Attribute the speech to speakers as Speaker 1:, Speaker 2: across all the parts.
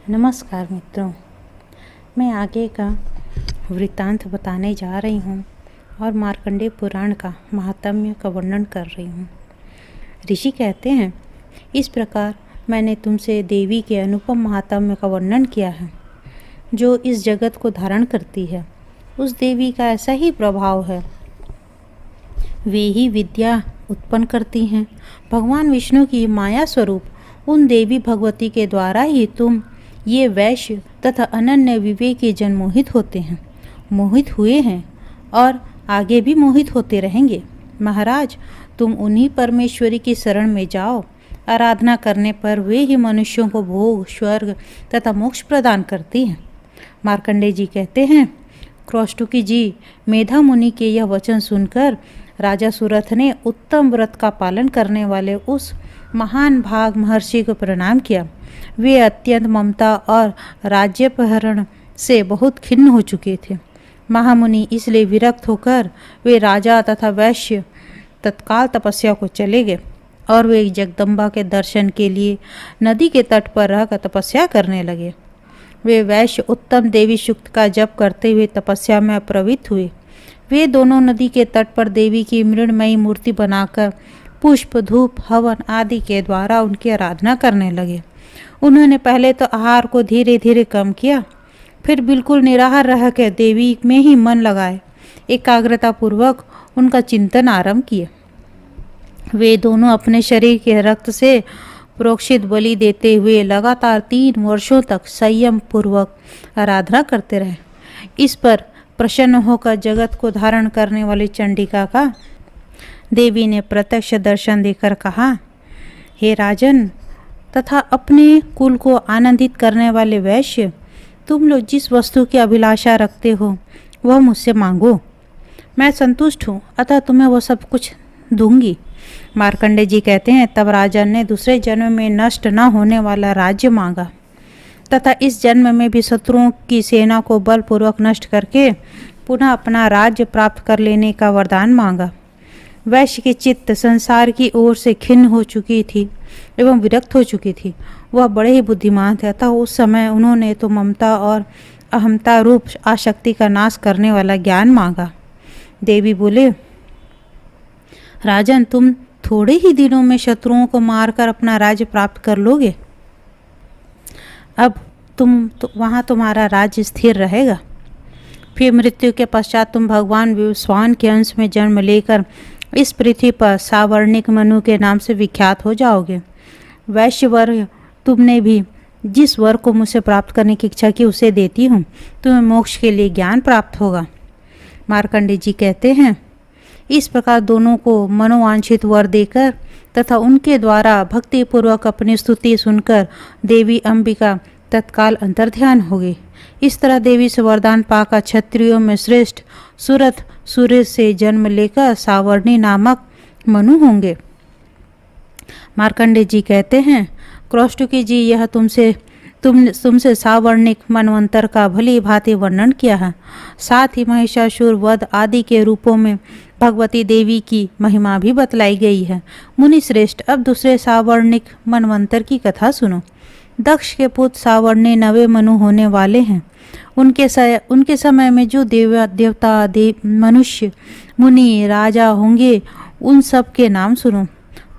Speaker 1: नमस्कार मित्रों, मैं आगे का वृत्तांत बताने जा रही हूँ और मार्कंडेय पुराण का महात्म्य का वर्णन कर रही हूँ। ऋषि कहते हैं, इस प्रकार मैंने तुमसे देवी के अनुपम महात्म्य का वर्णन किया है, जो इस जगत को धारण करती है। उस देवी का ऐसा ही प्रभाव है, वे ही विद्या उत्पन्न करती हैं। भगवान विष्णु की माया स्वरूप उन देवी भगवती के द्वारा ही तुम ये वैश्य तथा अनन्य विवेकी जन मोहित होते हैं, मोहित हुए हैं और आगे भी मोहित होते रहेंगे। महाराज, तुम उन्हीं परमेश्वरी की शरण में जाओ। आराधना करने पर वे ही मनुष्यों को भोग, स्वर्ग तथा मोक्ष प्रदान करती हैं। मार्कंडेय जी कहते हैं, क्रौष्टुकी जी, मेधा मुनि के यह वचन सुनकर राजा सुरथ ने उत्तम व्रत का पालन करने वाले उस महान भाग महर्षि को प्रणाम किया। वे अत्यंत ममता और राज्यपहरण से बहुत खिन्न हो चुके थे। महामुनि इसलिए विरक्त होकर वे राजा तथा वैश्य तत्काल तपस्या को चले गए और वे जगदम्बा के दर्शन के लिए नदी के तट पर रहकर तपस्या करने लगे। वे वैश्य उत्तम देवी सूक्त का जप करते हुए तपस्या में प्रवृत्त हुए। वे दोनों नदी के तट पर देवी की मृण्मयी मूर्ति बनाकर पुष्प, धूप, हवन आदि के द्वारा उनकी आराधना करने लगे। उन्होंने पहले तो आहार को धीरे धीरे कम किया, फिर बिल्कुल निराहार रह कर देवी में ही मन लगाए एकाग्रता पूर्वक उनका चिंतन आरंभ किए। वे दोनों अपने शरीर के रक्त से प्रोक्षित बलि देते हुए लगातार 3 वर्षों तक संयम पूर्वक आराधना करते रहे। इस पर प्रसन्न होकर जगत को धारण करने वाली चंडिका का देवी ने प्रत्यक्ष दर्शन देकर कहा, हे राजन तथा अपने कुल को आनंदित करने वाले वैश्य, तुम लोग जिस वस्तु की अभिलाषा रखते हो वह मुझसे मांगो, मैं संतुष्ट हूँ, अतः तुम्हें वह सब कुछ दूंगी। मार्कंडेय जी कहते हैं, तब राजन ने दूसरे जन्म में नष्ट न होने वाला राज्य मांगा तथा इस जन्म में भी शत्रुओं की सेना को बलपूर्वक नष्ट करके पुनः अपना राज्य प्राप्त कर लेने का वरदान मांगा। वैश्य की चित्त संसार की ओर से खिन्न हो चुकी थी एवं विरक्त हो चुकी थी। वह बड़े ही बुद्धिमान थे, अतः उस समय उन्होंने तो ममता और अहमता रूप आसक्ति का नाश करने वाला ज्ञान मांगा। देवी बोले, राजन, तुम थोड़े ही दिनों में शत्रुओं को मारकर अपना राज्य प्राप्त कर लोगे। अब वहाँ तुम्हारा राज्य स्थिर रहेगा। फिर मृत्यु के पश्चात तुम भगवान विवस्वान के अंश में जन्म लेकर इस पृथ्वी पर सावर्णिक मनु के नाम से विख्यात हो जाओगे। वैश्य वर्ग, तुमने भी जिस वर को मुझसे प्राप्त करने की इच्छा की उसे देती हूँ, तुम्हें मोक्ष के लिए ज्ञान प्राप्त होगा। मार्कंडेय जी कहते हैं, इस प्रकार दोनों को मनोवांछित वर देकर तथा उनके द्वारा भक्तिपूर्वक अपनी स्तुति सुनकर देवी अंबिका तत्काल अंतर्ध्यान हो गई। इस तरह देवी से वरदान पाकर क्षत्रियों में श्रेष्ठ सुरथ सूर्य से जन्म लेकर सावर्णी नामक मनु होंगे। मार्कंडेय जी कहते हैं, क्रौष्टुकी जी, यह तुमसे सावर्णिक मनवंतर का भली भांति वर्णन किया है। साथ ही महिषासुर वध आदि के रूपों में भगवती देवी की महिमा भी बतलाई गई है। मुनि श्रेष्ठ, अब दूसरे सावर्णिक मनवंतर की कथा सुनो। दक्ष के पुत्र सावर्णी 90 मनु होने वाले हैं। उनके समय में जो देवता, मनुष्य, मुनि, राजा होंगे, उन सब के नाम सुनो।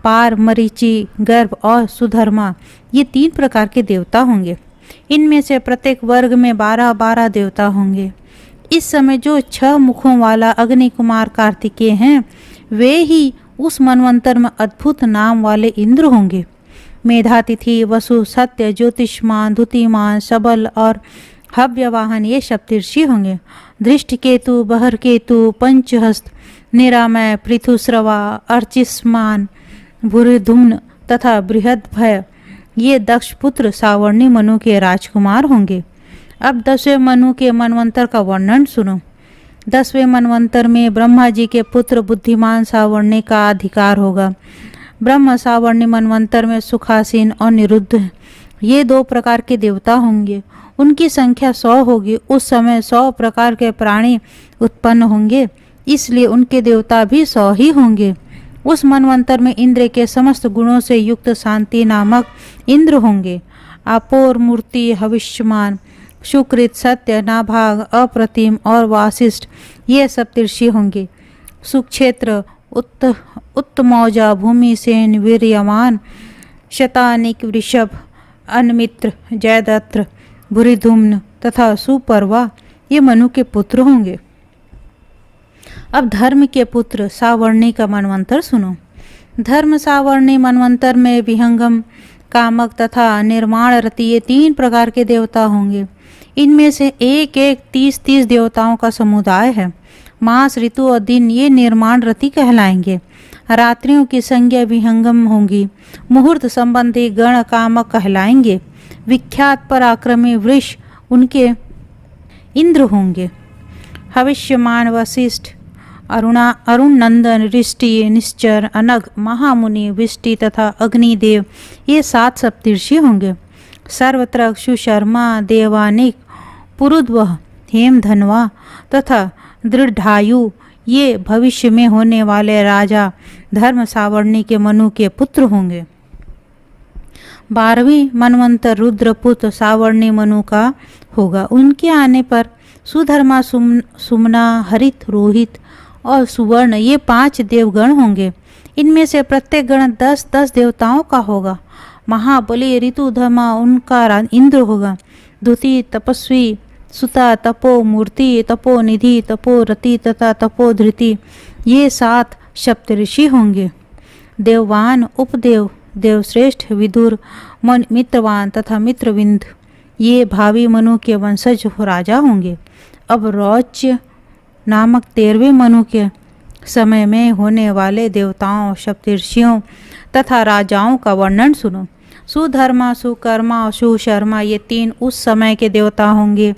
Speaker 1: पार, मरीचि, गर्भ और सुधर्मा, ये 3 प्रकार के देवता होंगे। इनमें से प्रत्येक वर्ग में 12-12 देवता होंगे। इस समय जो 6 मुखों वाला अग्नि कुमार कार्तिकेय हैं, वे ही उस मनवंतर में अद्भुत नाम वाले इंद्र होंगे। मेधातिथि, वसु, सत्य, ज्योतिष्मान, धुतिमान, सबल और हव्यवाहन, ये सप्तर्षि होंगे। दृष्टिकेतु, बहरकेतु, पंचहस्त, निरामय, पृथुश्रवा, अर्चिस्मान, भूरिधुम्न तथा बृहद्भय, ये दक्ष पुत्र सावर्णी मनु के राजकुमार होंगे। अब 10वें मनु के मनवंतर का वर्णन सुनो। 10वें मनवंतर में ब्रह्मा जी के पुत्र बुद्धिमान सावर्णी का अधिकार होगा। ब्रह्म सावर्णी मनवंतर में सुखासीन और निरुद्ध, ये 2 प्रकार के देवता होंगे। उनकी संख्या 100 होगी। उस समय 100 प्रकार के प्राणी उत्पन्न होंगे, इसलिए उनके देवता भी 100 ही होंगे। उस मनवंतर में इंद्र के समस्त गुणों से युक्त शांति नामक इंद्र होंगे। अपोर मूर्ति, हविष्यमान, सुकृत, सत्य, नाभाग, अप्रतिम और वासिष्ठ ये सप्तर्षि होंगे। सुक्षेत्र, उत्तमौजा, भूमिसेन, वीर्यमान, शतानिक, वृषभ, अन्मित्र, जयद्रथ, भूरिधुम्न तथा सुपर्वा ये मनु के पुत्र होंगे। अब धर्म के पुत्र सावर्णी का मनवंतर सुनो। धर्म सावर्णी मनवंतर में विहंगम, कामक तथा निर्माण रति ये 3 प्रकार के देवता होंगे। इनमें से एक 30 देवताओं का समुदाय है। मास, ऋतु और दिन ये निर्माण रति कहलाएंगे। रात्रियों की संज्ञा विहंगम होंगी। मुहूर्त संबंधी गण कामक कहलाएंगे। विख्यात पराक्रमी वृष उनके इंद्र होंगे। हविष्यमान, वशिष्ठ, अरुण नंदन, ऋष्टि, निश्चर, अनग, महामुनि, विष्टि तथा अग्निदेव ये 7 सप्तर्षि होंगे। सर्वत्र, सुशर्मा, देवानिक, पुरुद्वह, हेमधनवा तथा दृढ़ायु ये भविष्य में होने वाले राजा धर्म सावर्णी के मनु के पुत्र होंगे। 12वीं मनवंतर रुद्रपुत्र सावर्णी मनु का होगा। उनके आने पर सुधर्मा, सुमना, हरित, रोहित और सुवर्ण ये 5 देवगण होंगे। इनमें से प्रत्येक गण 10 देवताओं का होगा। महाबली ऋतुधर्मा उनका इंद्र होगा। द्युति, तपस्वी, सुता, तपो मूर्ति, तपो निधि, तपो रति तथा तपो धृति ये 7 सप्तऋषि होंगे। देववान, उपदेव, देवश्रेष्ठ, विदुर, मित्रवान तथा मित्रविंद ये भावी मनु के वंशज राजा होंगे। अब रौच्य नामक 13वें मनु के समय में होने वाले देवताओं, सप्तर्षियों तथा राजाओं का वर्णन सुनो। सुधर्मा, सुकर्मा और सुशर्मा ये 3 उस समय के देवता होंगे।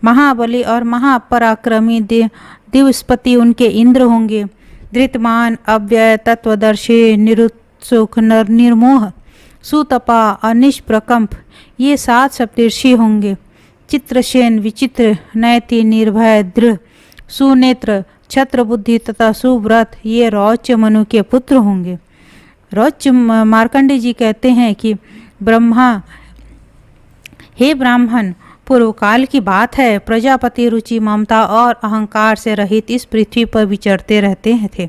Speaker 1: महाबली और महापराक्रमी दिवस्पति उनके इंद्र होंगे। धृतमान, अव्यय, तत्वदर्शी, निरुत्सुक, निर्मोह, सुतपा और निष्प्रकंप ये 7 सप्तर्षि होंगे। चित्रसेन, विचित्र, नैति, निर्भय, दृढ़, सुनेत्र, छत्रबुद्धि तथा सुव्रत ये रौच्य मनु के पुत्र होंगे। रौच्य मार्कंडेय जी कहते हैं कि ब्रह्मा, हे ब्राह्मण, पूर्व काल की बात है, प्रजापति रुचि, ममता और अहंकार से रहित इस पृथ्वी पर विचरते रहते थे।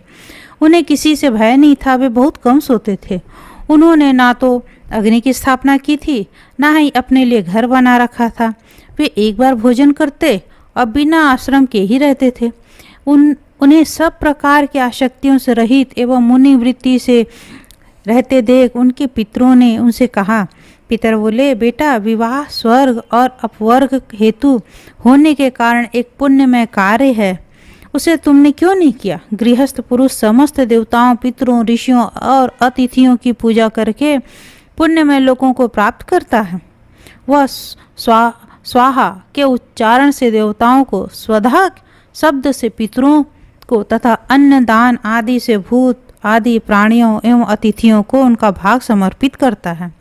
Speaker 1: उन्हें किसी से भय नहीं था। वे बहुत कम सोते थे। उन्होंने ना तो अग्नि की स्थापना की थी, ना ही अपने लिए घर बना रखा था। वे एक बार भोजन करते और बिना आश्रम के ही रहते थे। उन्हें सब प्रकार की आसक्तियों से रहित एवं मुनि वृत्ति से रहते देख उनके पितरों ने उनसे कहा। पितर बोले, बेटा, विवाह स्वर्ग और अपवर्ग हेतु होने के कारण एक पुण्यमय कार्य है, उसे तुमने क्यों नहीं किया? गृहस्थ पुरुष समस्त देवताओं, पितरों, ऋषियों और अतिथियों की पूजा करके पुण्यमय लोगों को प्राप्त करता है। वह स्वाहा के उच्चारण से देवताओं को, स्वधा शब्द से पितरों को तथा अन्न दान आदि से भूत आदि प्राणियों एवं अतिथियों को उनका भाग समर्पित करता है।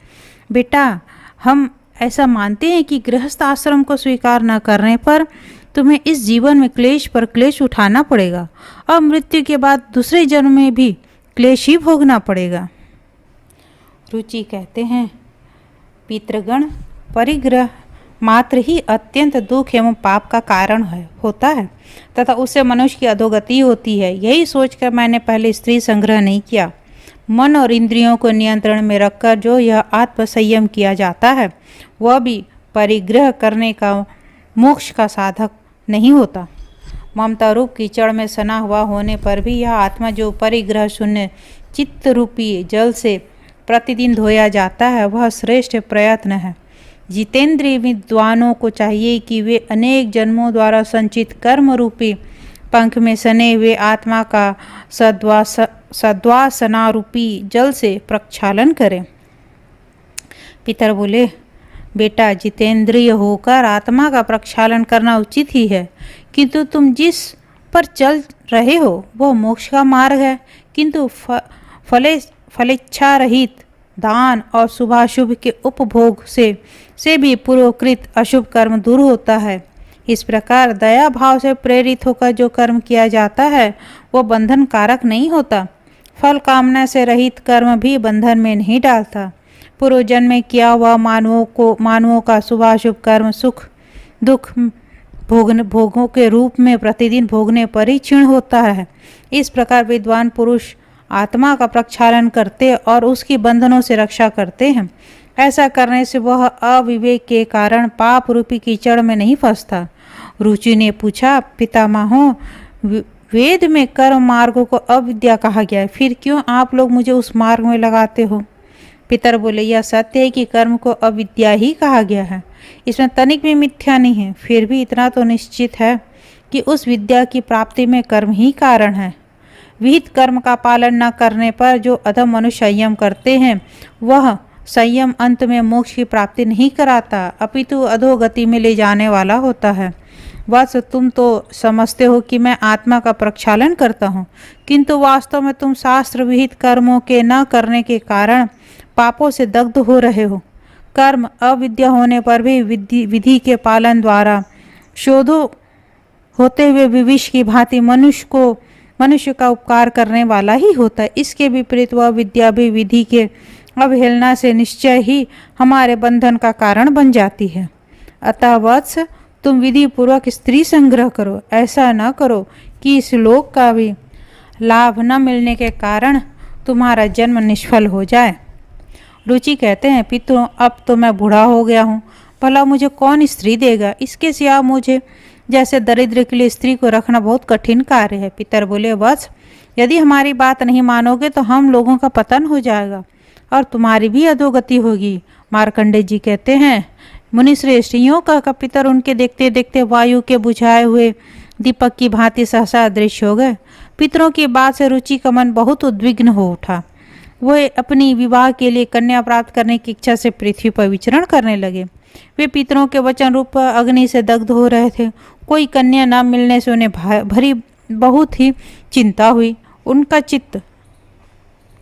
Speaker 1: बेटा, हम ऐसा मानते हैं कि गृहस्थ आश्रम को स्वीकार न करने पर तुम्हें इस जीवन में क्लेश पर क्लेश उठाना पड़ेगा और मृत्यु के बाद दूसरे जन्म में भी क्लेश ही भोगना पड़ेगा। रुचि कहते हैं, पितृगण परिग्रह मात्र ही अत्यंत दुख एवं पाप का कारण होता है तथा उससे मनुष्य की अधोगति होती है। यही सोचकर मैंने पहले स्त्री संग्रह नहीं किया। मन और इंद्रियों को नियंत्रण में रखकर जो यह आत्मसंयम किया जाता है वह भी परिग्रह करने का मोक्ष का साधक नहीं होता। ममता रूप कीचड़ में सना हुआ होने पर भी यह आत्मा जो परिग्रह शून्य चित्त रूपी जल से प्रतिदिन धोया जाता है वह श्रेष्ठ प्रयत्न है। जितेंद्रिय विद्वानों को चाहिए कि वे अनेक जन्मों द्वारा संचित कर्म रूपी पंख में सने हुए आत्मा का सद्वासनारूपी जल से प्रक्षालन करें। पितर बोले, बेटा, जितेंद्रिय होकर आत्मा का प्रक्षालन करना उचित ही है, किंतु तुम जिस पर चल रहे हो वह मोक्ष का मार्ग है, किंतु फलेच्छा रहित दान और शुभाशुभ के उपभोग से भी पूर्वकृत अशुभ कर्म दूर होता है। इस प्रकार दया भाव से प्रेरित होकर जो कर्म किया जाता है वह बंधन कारक नहीं होता। फल कामना से रहित कर्म भी बंधन में नहीं डालता। पूर्वजन्म में किया हुआ मानवों का शुभाशुभ कर्म सुख दुख भोगों के रूप में प्रतिदिन भोगने पर ही क्षीण होता है। इस प्रकार विद्वान पुरुष आत्मा का प्रक्षालन करते और उसकी बंधनों से रक्षा करते हैं। ऐसा करने से वह अविवेक के कारण पाप रूपी कीचड़ में नहीं फंसता। रुचि ने पूछा, पितामहों, वेद में कर्म मार्गों को अविद्या कहा गया है, फिर क्यों आप लोग मुझे उस मार्ग में लगाते हो? पितर बोले, यह सत्य है कि कर्म को अविद्या ही कहा गया है, इसमें तनिक भी मिथ्या नहीं है। फिर भी इतना तो निश्चित है कि उस विद्या की प्राप्ति में कर्म ही कारण है। विहित कर्म का पालन न करने पर जो अधम मनुष्य संयम करते हैं, वह संयम अंत में मोक्ष की प्राप्ति नहीं कराता, अपितु अधोगति में ले जाने वाला होता है। वत्स, तुम तो समझते हो कि मैं आत्मा का प्रक्षालन करता हूँ, किंतु वास्तव में तुम शास्त्र विहित कर्मों के न करने के कारण पापों से दग्ध हो रहे हो। कर्म अविद्या होने पर भी विधि के पालन द्वारा शोधो होते हुए विविश की भांति मनुष्य का उपकार करने वाला ही होता है। इसके विपरीत वह विद्या भी विधि के अवहेलना से निश्चय ही हमारे बंधन का कारण बन जाती है। अतः वत्स, तुम विधि पूर्वक स्त्री संग्रह करो। ऐसा न करो कि इस लोक का भी लाभ न मिलने के कारण तुम्हारा जन्म निष्फल हो जाए। रुचि कहते हैं, पितरों, अब तो मैं बूढ़ा हो गया हूँ, भला मुझे कौन स्त्री देगा? इसके सिवा मुझे जैसे दरिद्र के लिए स्त्री को रखना बहुत कठिन कार्य है। पितर बोले, वत्स, यदि हमारी बात नहीं मानोगे तो हम लोगों का पतन हो जाएगा और तुम्हारी भी अधोगति होगी। मार्कंडेय जी कहते हैं, मुनि श्रेष्ठ, यूं कहकर पितर उनके देखते देखते वायु के बुझाए हुए दीपक की भांति सहसा अदृश्य हो गए। पितरों की बात से रुचि का मन बहुत उद्विग्न हो उठा। वह अपनी विवाह के लिए कन्या प्राप्त करने की इच्छा से पृथ्वी पर विचरण करने लगे। वे पितरों के वचन रूप अग्नि से दग्ध हो रहे थे। कोई कन्या न मिलने से उन्हें भरी बहुत ही चिंता हुई। उनका चित्त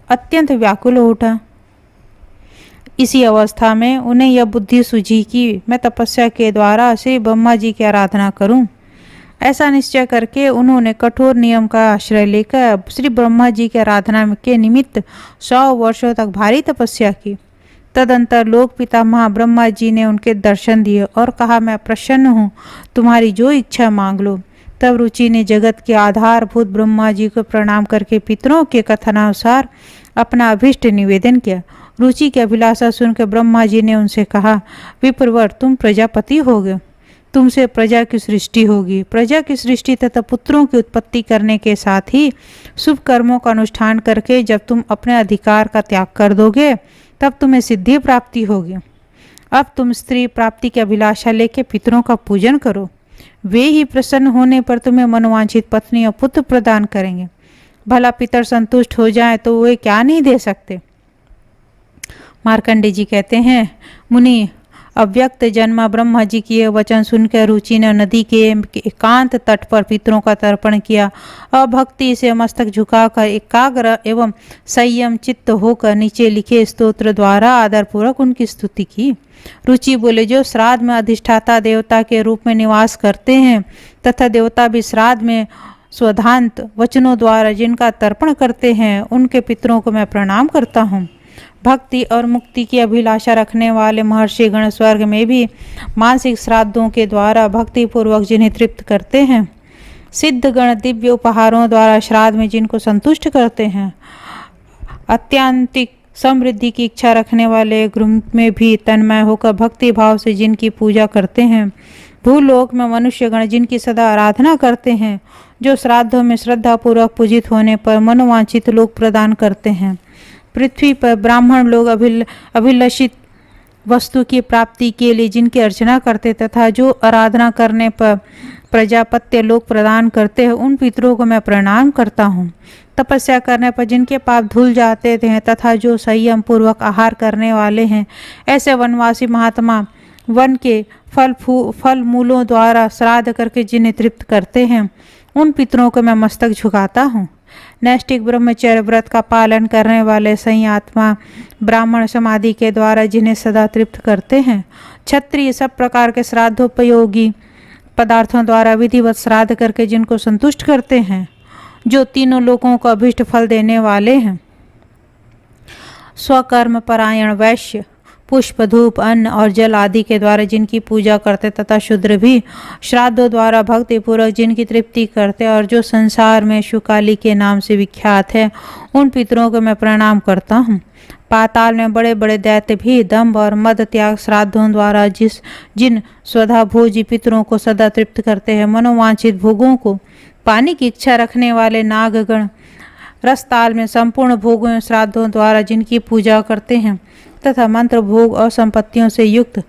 Speaker 1: अत्यंत व्याकुल हो उठा। इसी अवस्था में उन्हें यह बुद्धि सूझी कि मैं तपस्या के द्वारा श्री ब्रह्मा जी की आराधना करूं। ऐसा निश्चय करके उन्होंने कठोर नियम का आश्रय लेकर श्री ब्रह्मा जी की आराधना के निमित्त 100 वर्षों तक भारी तपस्या की। तदंतर लोक पितामह ब्रह्मा जी ने उनके दर्शन दिए और कहा, मैं प्रसन्न हूँ, तुम्हारी जो इच्छा मांग लो। तब रुचि ने जगत के आधारभूत ब्रह्मा जी को प्रणाम करके पितरों के कथनानुसार अपना अभिष्ट निवेदन किया। रुचि की अभिलाषा सुनकर ब्रह्मा जी ने उनसे कहा, विप्रवर, तुम प्रजापति होगे, तुमसे प्रजा की सृष्टि होगी। प्रजा की सृष्टि तथा पुत्रों की उत्पत्ति करने के साथ ही शुभ कर्मों का अनुष्ठान करके जब तुम अपने अधिकार का त्याग कर दोगे तब तुम्हें सिद्धि प्राप्ति होगी। अब तुम स्त्री प्राप्ति की अभिलाषा लेके पितरों का पूजन करो, वे ही प्रसन्न होने पर तुम्हें मनोवांछित पत्नी और पुत्र प्रदान करेंगे। भला पितर संतुष्ट हो जाए तो वे क्या नहीं दे सकते। मार्कंडेय जी कहते हैं, मुनि, अव्यक्त जन्मा ब्रह्मा जी की यह वचन सुनकर रुचि ने नदी के एकांत तट पर पितरों का तर्पण किया और भक्ति से मस्तक झुकाकर एकाग्र एवं संयम चित्त होकर नीचे लिखे स्तोत्र द्वारा आदरपूर्वक उनकी स्तुति की। रुचि बोले, जो श्राद्ध में अधिष्ठाता देवता के रूप में निवास करते हैं तथा देवता भी श्राद्ध में स्वधांत वचनों द्वारा जिनका तर्पण करते हैं, उनके पितरों को मैं प्रणाम करता हूँ। भक्ति और मुक्ति की अभिलाषा रखने वाले महर्षि गण स्वर्ग में भी मानसिक श्राद्धों के द्वारा भक्ति पूर्वक जिन्हें तृप्त करते हैं। सिद्ध गण दिव्य उपहारों द्वारा श्राद्ध में जिनको संतुष्ट करते हैं। अत्यांतिक समृद्धि की इच्छा रखने वाले गृह में भी तन्मय होकर भक्ति भाव से जिनकी पूजा करते हैं। भूलोक में मनुष्यगण जिनकी सदा आराधना करते हैं, जो श्राद्धों में श्रद्धापूर्वक पूजित होने पर मनोवांछित लोक प्रदान करते हैं। पृथ्वी पर ब्राह्मण लोग अभिलषित वस्तु की प्राप्ति के लिए जिनकी अर्चना करते तथा जो आराधना करने पर प्रजापत्य लोग प्रदान करते हैं, उन पितरों को मैं प्रणाम करता हूँ। तपस्या करने पर जिनके पाप धुल जाते हैं तथा जो संयम पूर्वक आहार करने वाले हैं, ऐसे वनवासी महात्मा वन के फल मूलों द्वारा श्राद्ध करके जिन्हें तृप्त करते हैं, उन पितरों को मैं मस्तक झुकाता हूँ। नैष्ठिक ब्रह्मचर्य व्रत का पालन करने वाले सही आत्मा ब्राह्मण समाधि के द्वारा जिन्हें सदा तृप्त करते हैं। क्षत्रिय सब प्रकार के श्राद्धोपयोगी पदार्थों द्वारा विधिवत श्राद्ध करके जिनको संतुष्ट करते हैं, जो तीनों लोगों को अभिष्ट फल देने वाले हैं। स्वकर्म परायण वैश्य पुष्प धूप अन्न और जल आदि के द्वारा जिनकी पूजा करते तथा शूद्र भी श्राद्धों द्वारा भक्ति पूर्वक जिनकी तृप्ति करते और जो संसार में शुकाली के नाम से विख्यात है, उन पितरों को मैं प्रणाम करता हूँ। पाताल में बड़े बड़े दैत्य भी दम्भ और मद त्याग श्राद्धों द्वारा जिन स्वधा भोजी पितरों को सदा तृप्त करते हैं, मनोवांछित भोगों को पाने की इच्छा रखने वाले नागगण रसताल में संपूर्ण भोगों एवं श्राद्धों द्वारा जिनकी पूजा करते हैं तथा मंत्र भोग और संपत्तियों से युक्त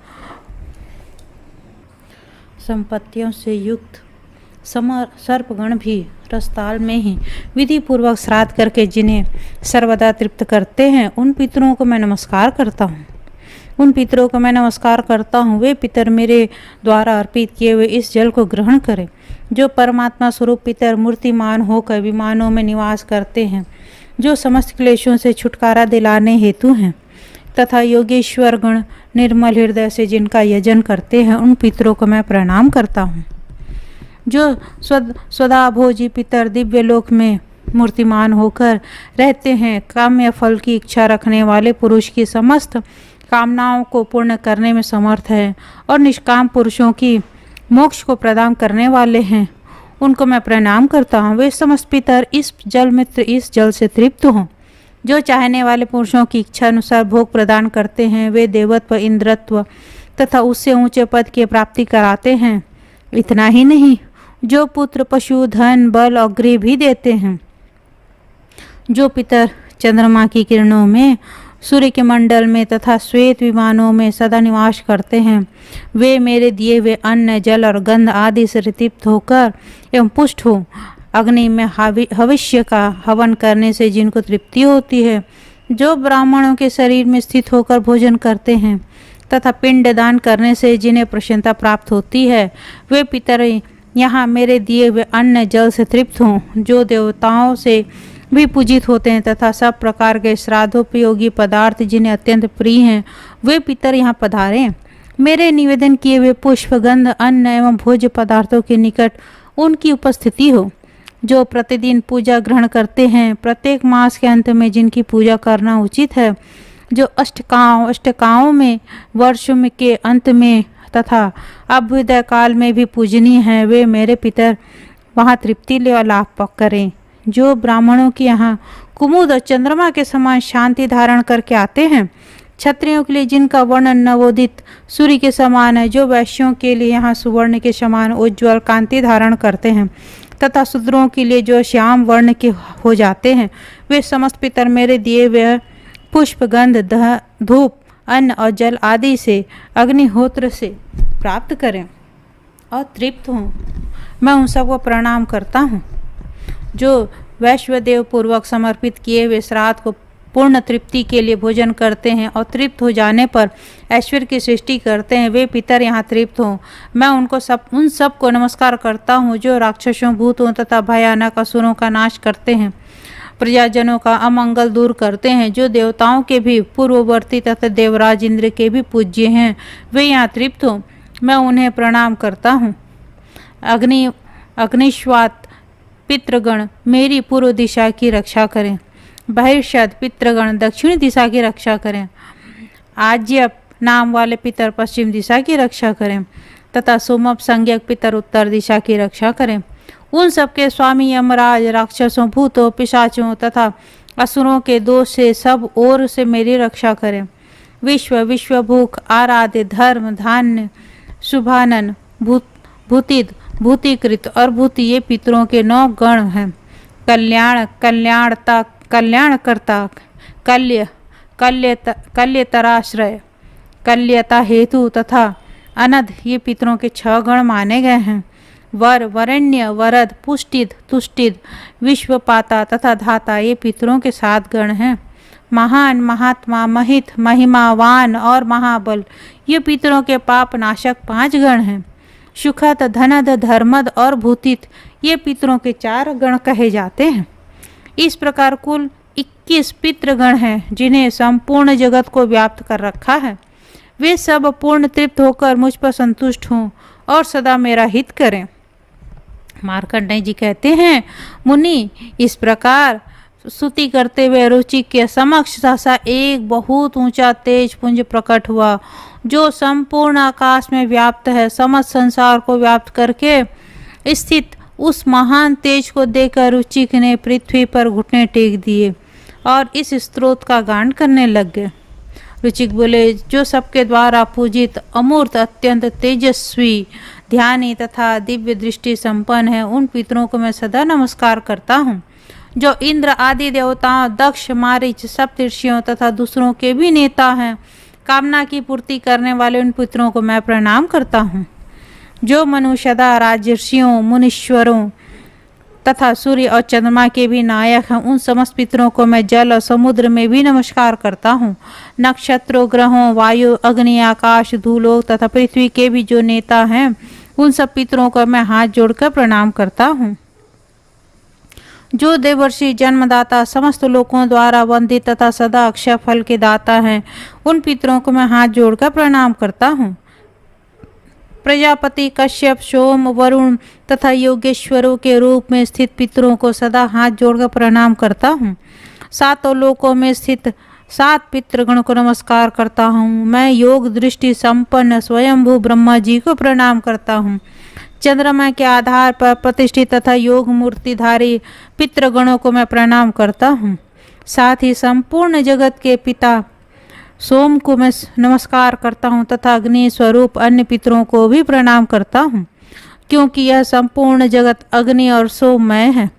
Speaker 1: सर्पगण भी रसताल में ही विधि पूर्वक श्राद्ध करके जिन्हें सर्वदा तृप्त करते हैं, उन पितरों को मैं नमस्कार करता हूँ। वे पितर मेरे द्वारा अर्पित किए हुए इस जल को ग्रहण करें। जो परमात्मा स्वरूप पितर मूर्तिमान होकर विमानों में निवास करते हैं, जो समस्त क्लेशों से छुटकारा दिलाने हेतु हैं तथा योगेश्वर गण निर्मल हृदय से जिनका यजन करते हैं, उन पितरों को मैं प्रणाम करता हूँ। जो स्वदा भोजी पितर दिव्य लोक में मूर्तिमान होकर रहते हैं, काम्य फल की इच्छा रखने वाले पुरुष की समस्त कामनाओं को पूर्ण करने में समर्थ है और निष्काम पुरुषों की मोक्ष को प्रदान करने वाले हैं, उनको मैं प्रणाम करता हूँ। वे समस्त पितर इस जल से तृप्त हों। जो चाहने वाले पुरुषों की इच्छा अनुसार भोग प्रदान करते हैं, वे देवत्व इंद्रत्व तथा उससे ऊंचे पद की प्राप्ति कराते हैं। इतना ही नहीं, जो पुत्र पशु धन बल और गृह भी देते हैं। जो पितर चंद्रमा की किरणों में सूर्य के मंडल में तथा श्वेत विमानों में सदा निवास करते हैं, वे मेरे दिए हुए अन्न जल और गंध आदि से तृप्त होकर एवं पुष्ट हो अग्नि में भविष्य का हवन करने से जिनको तृप्ति होती है। जो ब्राह्मणों के शरीर में स्थित होकर भोजन करते हैं तथा पिंड दान करने से जिन्हें प्रसन्नता प्राप्त होती है, वे पितर यहाँ मेरे दिए हुए अन्न जल से तृप्त हों। जो देवताओं से भी पूजित होते हैं तथा सब प्रकार के श्राद्धोपयोगी पदार्थ जिन्हें अत्यंत प्रिय हैं, वे पितर यहाँ पधारें। मेरे निवेदन किए हुए पुष्प गंध अन्न एवं भोज्य पदार्थों के निकट उनकी उपस्थिति हो। जो प्रतिदिन पूजा ग्रहण करते हैं, प्रत्येक मास के अंत में जिनकी पूजा करना उचित है, जो अष्टकाओं में वर्षों में के अंत में तथा अभ्युदय काल में भी पूजनीय हैं, वे मेरे पितर वहाँ तृप्ति ले लाभ करें। जो ब्राह्मणों के यहाँ कुमुद और चंद्रमा के समान शांति धारण करके आते हैं, क्षत्रियों के लिए जिनका वर्णन नवोदित सूर्य के समान है, जो वैश्यों के लिए यहाँ सुवर्ण के समान उज्ज्वल कांति धारण करते हैं तथा शूद्रों के लिए जो श्याम वर्ण के हो जाते हैं, वे समस्त पितर मेरे दिए हुए पुष्प गंध धूप अन्न और जल आदि से अग्निहोत्र से प्राप्त करें और तृप्त हों। मैं उन सबको प्रणाम करता हूँ। जो वैश्वदेव पूर्वक समर्पित किए हुए श्राद्ध को पूर्ण तृप्ति के लिए भोजन करते हैं और तृप्त हो जाने पर ऐश्वर्य की सृष्टि करते हैं, वे पितर यहाँ तृप्त हों। मैं उन सब को नमस्कार करता हूँ जो राक्षसों भूतों तथा भयानक असुरों का नाश करते हैं, प्रजाजनों का अमंगल दूर करते हैं। जो देवताओं के भी पूर्ववर्ती तथा देवराज इंद्र के भी पूज्य हैं, वे यहाँ तृप्त हों। मैं उन्हें प्रणाम करता हूँ। अग्निश्वात पितृगण मेरी पूर्व दिशा की रक्षा करें। बहिर्षद पितृगण दक्षिणी दिशा की रक्षा करें। आज्य नाम वाले पितर पश्चिम दिशा की रक्षा करें तथा सोमप संज्ञक पितर उत्तर दिशा की रक्षा करें। उन सबके स्वामी यमराज राक्षसों भूतों पिशाचों तथा असुरों के दोष से सब ओर से मेरी रक्षा करें। विश्वभूख आराध्य धर्म धान्य शुभानन भूतिद भूतिकृत और भूति ये पितरों के 9 गण हैं। कल्याणकर्ता कल्यतराश्रय कल्यता हेतु तथा अनध ये पितरों के 6 गण माने गए हैं। वरेण्य वरद पुष्टिद तुष्टिद विश्वपाता तथा धाता ये पितरों के 7 गण हैं। महान महात्मा महित महिमावान और महाबल ये पितरों के पाप नाशक 5 गण हैं। सुखद धनद धर्मद और भूतित ये पितरों के 4 गण कहे जाते हैं। इस प्रकार कुल 21 पितृगण हैं जिन्हें संपूर्ण जगत को व्याप्त कर रखा है। वे सब पूर्ण तृप्त होकर मुझ पर संतुष्ट हों और सदा मेरा हित करें। मार्कंडेय जी कहते हैं, मुनि इस प्रकार स्तुति करते हुए रुचि के समक्ष सहसा एक बहुत ऊंचा तेज पुंज प्रकट हुआ, जो संपूर्ण आकाश में व्याप्त है। समस्त संसार को व्याप्त करके स्थित उस महान तेज को देखकर रुचिक ने पृथ्वी पर घुटने टेक दिए और इस स्तोत्र का गान करने लग गए। रुचिक बोले, जो सबके द्वारा पूजित, अमूर्त, अत्यंत तेजस्वी, ध्यानी तथा दिव्य दृष्टि संपन्न है, उन पितरों को मैं सदा नमस्कार करता हूँ। जो इंद्र आदि देवताओं, दक्ष, मारीच, सप्तर्षियों तथा दूसरों के भी नेता हैं, कामना की पूर्ति करने वाले उन पितरों को मैं प्रणाम करता हूँ। जो मनुष्यदा, राजर्षियों, मुनीश्वरों तथा सूर्य और चंद्रमा के भी नायक हैं, उन समस्त पितरों को मैं जल और समुद्र में भी नमस्कार करता हूँ। नक्षत्रों, ग्रहों, वायु, अग्नि, आकाश, धूलोक तथा पृथ्वी के भी जो नेता हैं, उन सब पितरों को मैं हाथ जोड़कर प्रणाम करता हूँ। जो देवर्षि, जन्मदाता, समस्त लोकों द्वारा वंदित तथा सदा अक्षय फल के दाता हैं, उन पितरों को मैं हाथ जोड़कर प्रणाम करता हूँ। प्रजापति, कश्यप, सोम, वरुण तथा योगेश्वरों के रूप में स्थित पितरों को सदा हाथ जोड़कर प्रणाम करता हूँ। सातों लोकों में स्थित 7 पितृगण को नमस्कार करता हूँ। मैं योग दृष्टि संपन्न स्वयंभू ब्रह्मा जी को प्रणाम करता हूँ। चंद्रमा के आधार पर प्रतिष्ठित तथा योग मूर्तिधारी पितृगणों को मैं प्रणाम करता हूँ। साथ ही संपूर्ण जगत के पिता सोम को मैं नमस्कार करता हूँ तथा अग्नि स्वरूप अन्य पितरों को भी प्रणाम करता हूँ, क्योंकि यह संपूर्ण जगत अग्नि और सोममय है।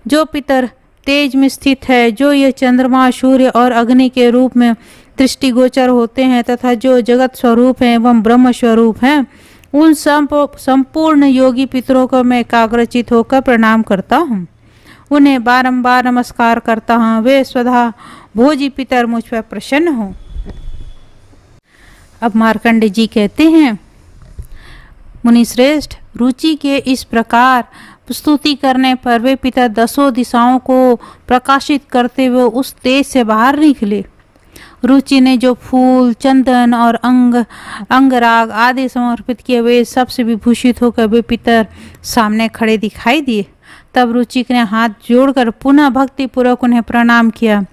Speaker 1: जो पितर तेज में स्थित है, जो ये चंद्रमा, सूर्य और अग्नि के रूप में दृष्टिगोचर होते हैं तथा जो जगत स्वरूप हैं एवं ब्रह्म स्वरूप हैं, उन संपूर्ण योगी पितरों को मैं एकाग्रचित होकर प्रणाम करता हूँ। उन्हें बारंबार नमस्कार करता हूँ। वे स्वधा भोजी पितर मुझ पर प्रसन्न हो। अब मार्कंडे जी कहते हैं, मुनिश्रेष्ठ, रुचि के इस प्रकार स्तुति करने पर वे पिता 10 दिशाओं को प्रकाशित करते हुए उस तेज से बाहर निकले। रुचि ने जो फूल, चंदन और अंगराग आदि समर्पित किए, वे सबसे विभूषित होकर वे पितर सामने खड़े दिखाई दिए। तब रुचिक ने हाथ जोड़कर पुनः भक्ति पूर्वक उन्हें प्रणाम किया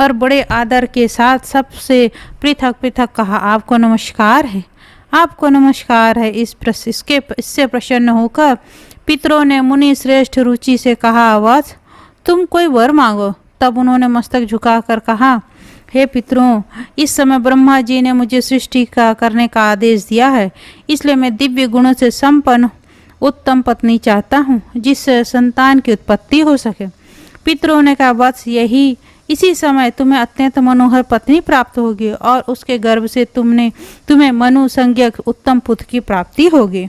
Speaker 1: और बड़े आदर के साथ सबसे पृथक पृथक कहा, आपको नमस्कार है, आपको नमस्कार है। इससे प्रसन्न होकर पितरों ने मुनि श्रेष्ठ रुचि से कहा, वत्स, तुम कोई वर मांगो। तब उन्होंने मस्तक झुकाकर कहा, हे पितरों, इस समय ब्रह्मा जी ने मुझे सृष्टि करने का आदेश दिया है, इसलिए मैं दिव्य गुणों से संपन्न उत्तम पत्नी चाहता हूँ, जिससे संतान की उत्पत्ति हो सके। पितरों ने कहा, वत्स, इसी समय तुम्हें अत्यंत मनोहर पत्नी प्राप्त होगी और उसके गर्भ से तुम्हें मनु संज्ञक उत्तम पुत्र की प्राप्ति होगी।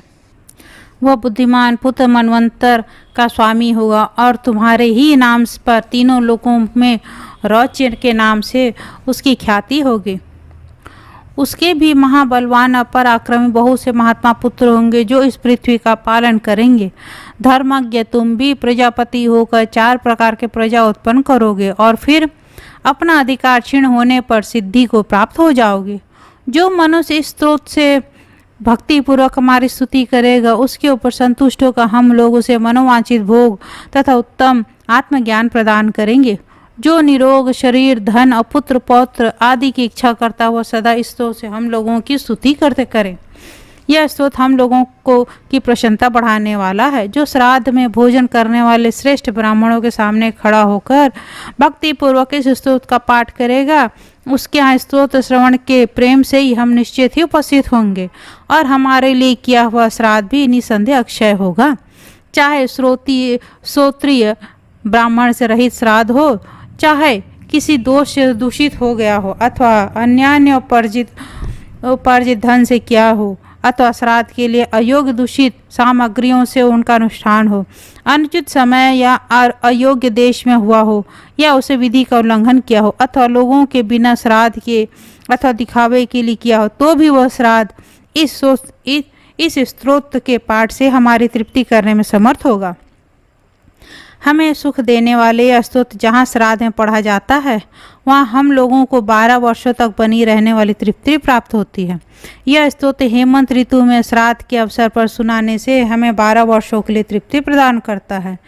Speaker 1: वह बुद्धिमान पुत्र मनवंतर का स्वामी होगा और तुम्हारे ही नाम पर तीनों लोकों में रौच्य के नाम से उसकी ख्याति होगी। उसके भी महाबलवान अपराक्रमी बहुत से महात्मा पुत्र होंगे, जो इस पृथ्वी का पालन करेंगे। धर्मज्ञ तुम भी प्रजापति होकर 4 प्रकार के प्रजा उत्पन्न करोगे और फिर अपना अधिकार क्षीण होने पर सिद्धि को प्राप्त हो जाओगे। जो मनुष्य इस स्तोत्र से भक्ति पूर्वक हमारी स्तुति करेगा, उसके ऊपर संतुष्ट होकर हम लोग उसे मनोवांछित भोग तथा उत्तम आत्मज्ञान प्रदान करेंगे। जो निरोग शरीर, धन और पुत्र पौत्र आदि की इच्छा करता हुआ सदा इस स्तोत्र से हम लोगों की स्तुति करते करे। यह स्तोत्र हम लोगों को की प्रसन्नता बढ़ाने वाला है। जो श्राद्ध में भोजन करने वाले श्रेष्ठ ब्राह्मणों के सामने खड़ा होकर भक्ति पूर्वक इस स्तोत्र का पाठ करेगा, उसके यहाँ स्तोत्र श्रवण के प्रेम से ही हम निश्चित ही उपस्थित होंगे और हमारे लिए किया हुआ श्राद्ध भी निसंदेह अक्षय होगा। चाहे श्रोत्रिय ब्राह्मण से रहित श्राद्ध हो, चाहे किसी दोष से दूषित हो गया हो, अथवा अन्यान्य उपार्जित धन से किया हो, अथवा श्राद्ध के लिए अयोग्य दूषित सामग्रियों से उनका अनुष्ठान हो, अनुचित समय या अयोग्य देश में हुआ हो, या उसे विधि का उल्लंघन किया हो, अथवा लोगों के बिना श्राद्ध के अथवा दिखावे के लिए किया हो, तो भी वह श्राद्ध इस स्तोत्र के पाठ से हमारी तृप्ति करने में समर्थ होगा। हमें सुख देने वाले यह स्तोत्र जहाँ श्राद्ध में पढ़ा जाता है वहाँ हम लोगों को 12 वर्षों तक बनी रहने वाली तृप्ति प्राप्त होती है। यह स्तोत्र हेमंत ऋतु में श्राद्ध के अवसर पर सुनाने से हमें 12 वर्षों के लिए तृप्ति प्रदान करता है।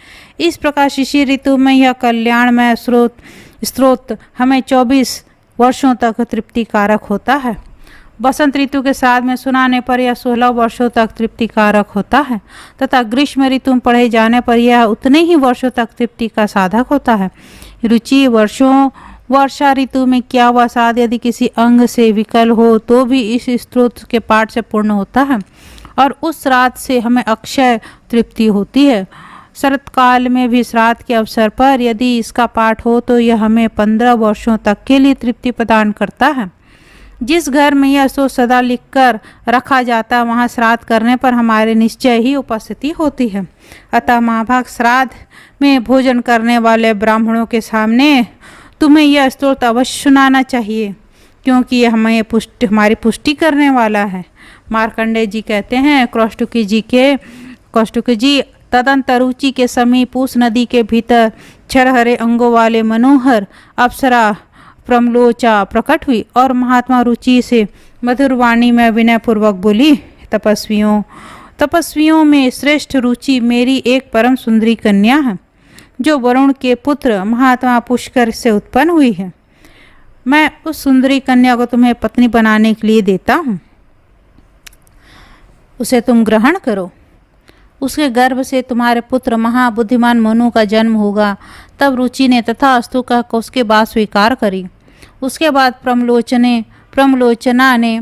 Speaker 1: इस प्रकार शिशिर ऋतु में यह कल्याणमय स्रोत हमें 24 वर्षों तक तृप्तिकारक होता है। बसंत ऋतु के श्राद्ध में सुनाने पर यह 16 वर्षों तक तृप्तिकारक होता है तथा ग्रीष्म ऋतु में पढ़े जाने पर यह उतने ही वर्षों तक तृप्ति का साधक होता है। रुचि वर्षा ऋतु में किया हुआ श्राद्ध यदि किसी अंग से विकल हो तो भी इस स्तोत्र के पाठ से पूर्ण होता है और उस श्राद्ध से हमें अक्षय तृप्ति होती है। शरतकाल में भी श्राद्ध के अवसर पर यदि इसका पाठ हो तो यह हमें 15 वर्षों तक के लिए तृप्ति प्रदान करता है। जिस घर में यह स्तोत्र सदा लिखकर रखा जाता है वहाँ श्राद्ध करने पर हमारे निश्चय ही उपस्थिति होती है। अतः महाभाग श्राद्ध में भोजन करने वाले ब्राह्मणों के सामने तुम्हें यह स्तोत्र अवश्य सुनाना चाहिए क्योंकि यह हमारी पुष्टि करने वाला है। मार्कंडेय जी कहते हैं कौष्टुकी जी तदंतर रुचि के समीप उस नदी के भीतर छरहरे अंगों वाले मनोहर अप्सरा प्रमलोचा प्रकट हुई और महात्मा रुचि से मधुर वाणी में विनयपूर्वक बोली, तपस्वियों में श्रेष्ठ रुचि मेरी एक परम सुंदरी कन्या है जो वरुण के पुत्र महात्मा पुष्कर से उत्पन्न हुई है। मैं उस सुंदरी कन्या को तुम्हें पत्नी बनाने के लिए देता हूँ, उसे तुम ग्रहण करो। उसके गर्भ से तुम्हारे पुत्र महाबुद्धिमान मनु का जन्म होगा। तब रुचि ने तथास्तु कहकर उसके बात स्वीकार करी। उसके बाद प्रमलोचना ने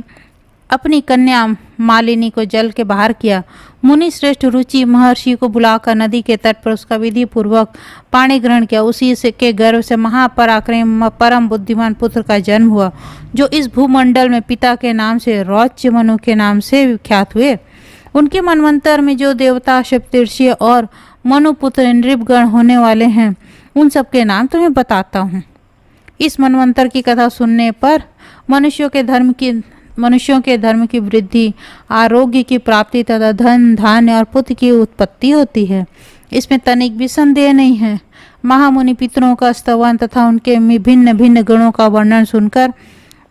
Speaker 1: अपनी कन्या मालिनी को जल के बाहर किया। मुनि श्रेष्ठ रुचि महर्षि को बुलाकर नदी के तट पर उसका विधि पूर्वक पाणी ग्रहण किया। उसी से के गर्भ से महापराक्रम परम बुद्धिमान पुत्र का जन्म हुआ जो इस भूमंडल में पिता के नाम से रौच्य मनु के नाम से विख्यात हुए। उनके मनवंतर में जो देवता सप्तर्षि और मनुपुत्र नृपगण होने वाले हैं उन सबके नाम तुम्हें बताता हूँ। इस मनवंतर की कथा सुनने पर मनुष्यों के धर्म की वृद्धि, आरोग्य की प्राप्ति तथा धन धान्य और पुत्र की उत्पत्ति होती है। इसमें तनिक भी संदेह नहीं है। महामुनि पितरों का स्तवन तथा उनके भिन्न भिन्न गुणों का वर्णन सुनकर